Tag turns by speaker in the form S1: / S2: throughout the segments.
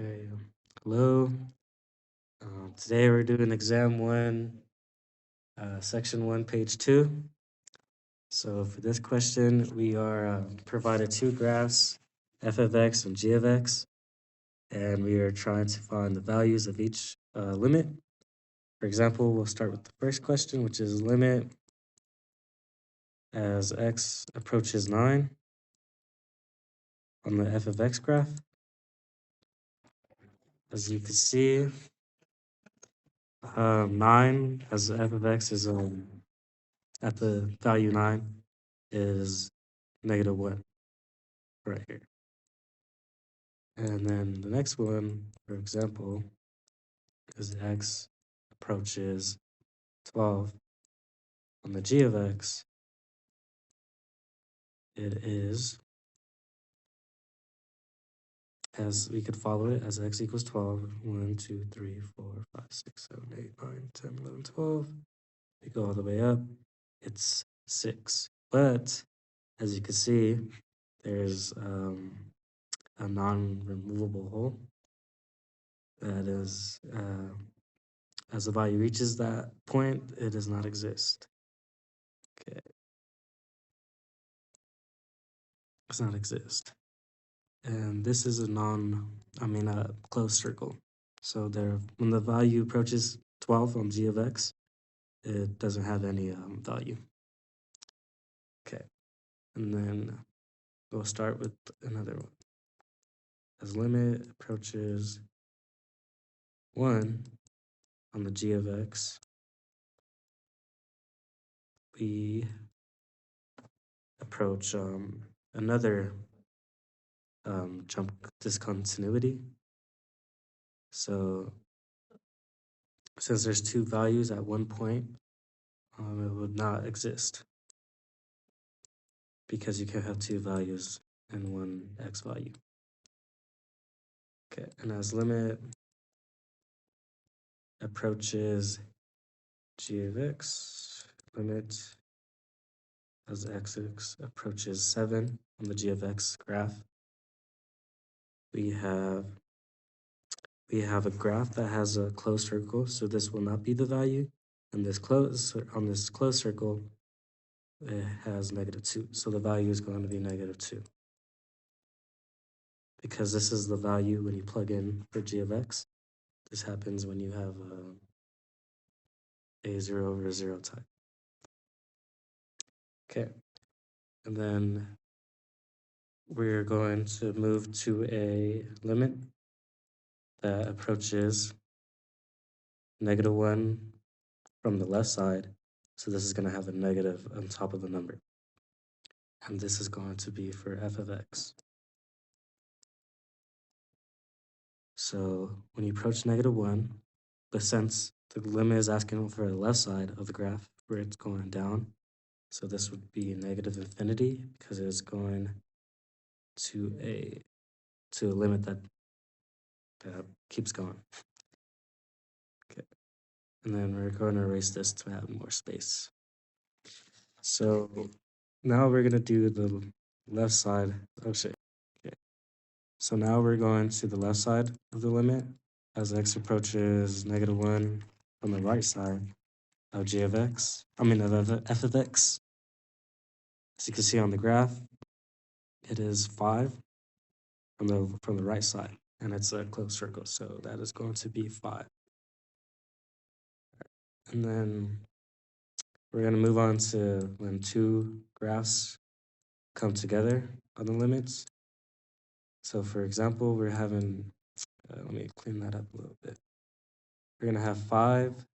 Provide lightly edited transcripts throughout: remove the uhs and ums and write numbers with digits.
S1: Okay, hello. Today we're doing exam one, section one, page two. So for this question, we are provided two graphs, f of x and g of x, and we are trying to find the values of each limit. For example, we'll start with the first question, which is limit as x approaches 9 on the f of x graph. As you can see, 9 as f of x is at the value 9 is -1 right here. And then the next one, for example, is x approaches 12 on the g of x. It is, as we could follow it, as x equals 12, 1, 2, 3, 4, 5, 6, 7, 8, 9, 10, 11, 12. We go all the way up, it's 6. But as you can see, there's a non-removable hole that is, as the value reaches that point, it does not exist. Okay, does not exist. And this is a closed circle. So there, when the value approaches 12 on g of x, it doesn't have any value. Okay, and then we'll start with another one. As limit approaches 1 on the g of x, we approach another jump discontinuity. So since there's two values at one point, it would not exist because you can have two values and one x value. Okay, and as limit approaches g of x, limit as x approaches 7 on the g of x graph, we have a graph that has a closed circle, so this will not be the value, and this closed circle, it has -2, so the value is going to be -2. Because this is the value when you plug in for g of x. This happens when you have a 0 over 0 type. Okay, and then we're going to move to a limit that approaches -1 from the left side. So this is going to have a negative on top of the number. And this is going to be for f of x. So when you approach -1, but since the limit is asking for the left side of the graph where it's going down, so this would be -infinity because it's going to a limit that keeps going. Okay, and then we're going to erase this to have more space. So now we're going to do the left side. Oh shit. Okay. So now we're going to the left side of the limit as x approaches -1 on the right side of g of x. Of f of x. As you can see on the graph, it is 5 from the right side, and it's a closed circle, so that is going to be 5. And then we're going to move on to when two graphs come together on the limits. So for example, we're having, let me clean that up a little bit. We're going to have 5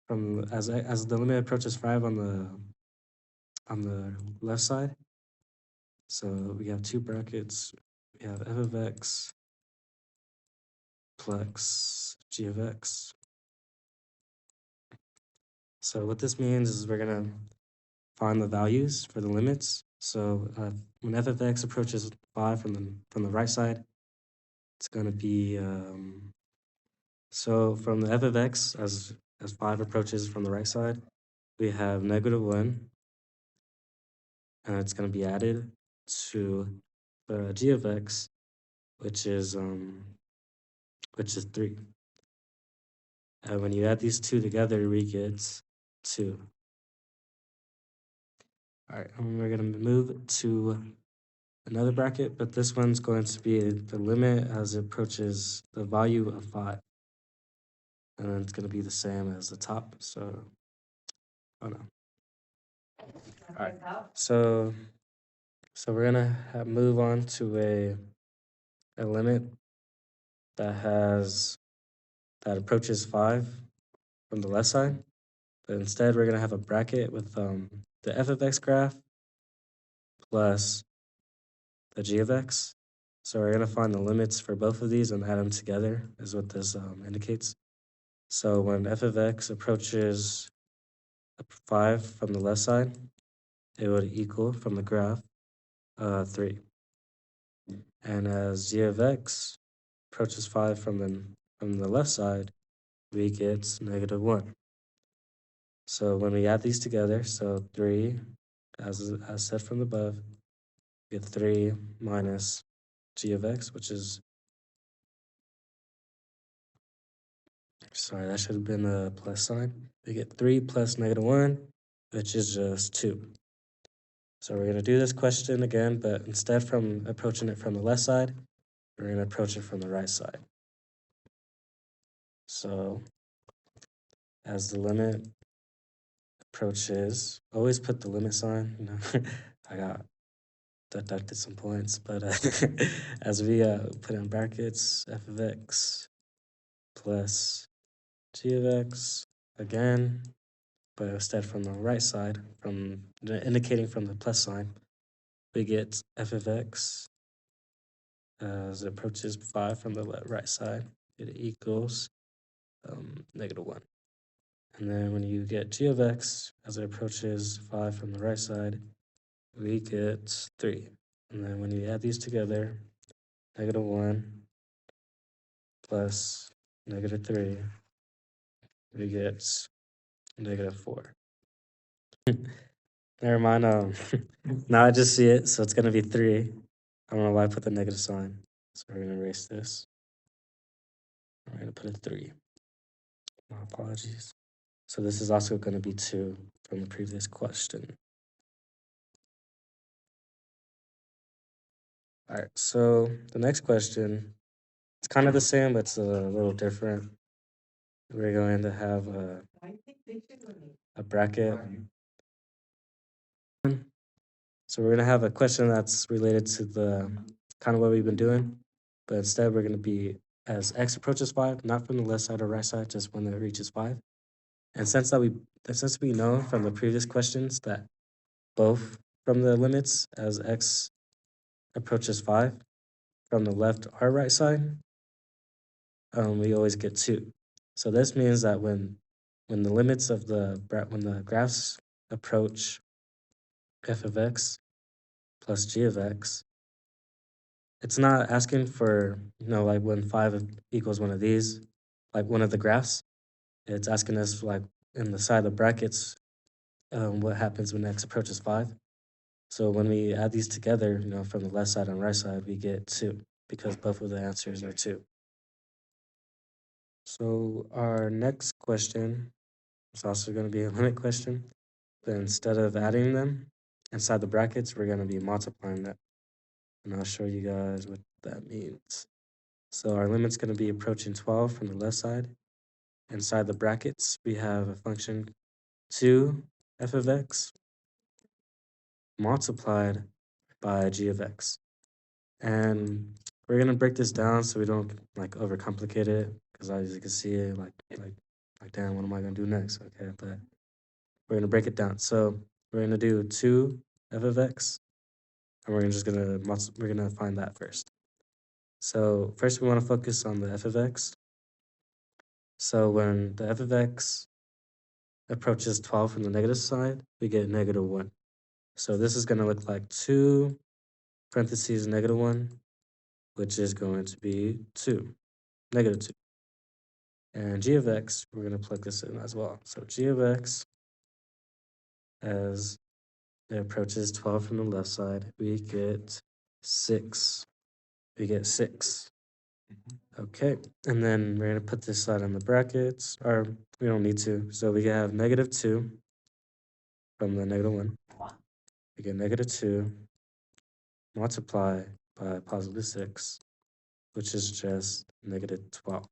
S1: from, as the limit approaches 5 on the left side. So we have two brackets. We have f of x plus g of x. So what this means is we're going to find the values for the limits. So when f of x approaches 5 from the right side, it's going to be, so from the f of x, as 5 approaches from the right side, we have -1, and it's going to be added to the g of x, which is 3. And when you add these two together, we get 2. All right, and we're going to move to another bracket, but this one's going to be the limit as it approaches the value of 5. And then it's going to be the same as the top, so, oh no. All right, so we're going to move on to a limit that approaches 5 from the left side, but instead we're going to have a bracket with the f of x graph plus the g of x. So we're going to find the limits for both of these and add them together is what this indicates. So when f of x approaches 5 from the left side, it would equal from the graph 3. And as g of x approaches 5 from the left side, we get -1. So when we add these together, so 3, as said from above, we get 3 minus g of x, which is, sorry, that should have been a plus sign. We get 3 plus -1, which is just 2. So we're going to do this question again, but instead from approaching it from the left side, we're going to approach it from the right side. So as the limit approaches, always put the limit sign, you know, I got deducted some points, but as we put in brackets, f of x plus g of x again, but instead from the right side, from indicating from the plus sign, we get f of x as it approaches 5 from the right side, it equals -1. And then when you get g of x as it approaches 5 from the right side, we get 3. And then when you add these together, -1 plus -3, we get -4. Never mind. Now I just see it, so it's gonna be 3. I don't know why I put the negative sign. So we're gonna erase this. We're gonna put a 3. My apologies. So this is also gonna be 2 from the previous question. All right, so the next question, it's kind of the same, but it's a little different. We're going to have a bracket. So we're going to have a question that's related to the kind of what we've been doing, but instead we're going to be as x approaches 5, not from the left side or right side, just when it reaches 5. And since we know from the previous questions that both from the limits as x approaches 5 from the left or right side, we always get 2. So this means that when the limits of when the graphs approach f of x plus g of x, it's not asking for, like when 5 equals one of these, like one of the graphs. It's asking us like in the side of the brackets, what happens when x approaches 5. So when we add these together, from the left side and right side, we get 2 because both of the answers are 2. So our next question is also going to be a limit question, but instead of adding them inside the brackets, we're going to be multiplying them. And I'll show you guys what that means. So our limit's going to be approaching 12 from the left side. Inside the brackets, we have a function 2 f of x multiplied by g of x. And we're going to break this down so we don't like overcomplicate it, because as you can see, like damn, what am I going to do next? Okay, but we're going to break it down. So we're going to do 2 f of x, and we're going to find that first. So first we want to focus on the f of x. So when the f of x approaches 12 from the negative side, we get -1. So this is going to look like 2 parentheses -1, which is going to be 2, -2. And g of x, we're going to plug this in as well. So g of x, as it approaches 12 from the left side, we get 6. we get 6. Okay, and then we're gonna put this side in the brackets, or we don't need to. So we have -2 from the -1. We get -2 multiply by +6, which is just -12.